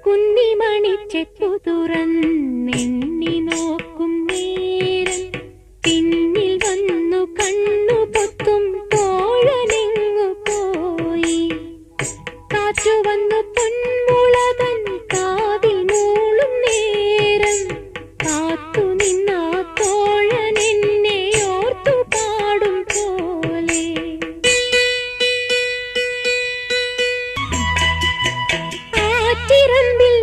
കുന്നിമണിച്ചെപ്പു തുറന്നെണ്ണി നോക്കും നേരം പിന്നിൽ വന്നു കണ്ണു പൊത്തും തോഴനെങ്ങു പോയി. കാറ്റു വന്നു പൊന്മുളതൻ കാതിൽ മൂളും നേരം കാത്തു നിന്നാ തോഴൻ എന്നെ ഓർത്തു പാടും പോലെ. ആറ്റിറമ്പിൽ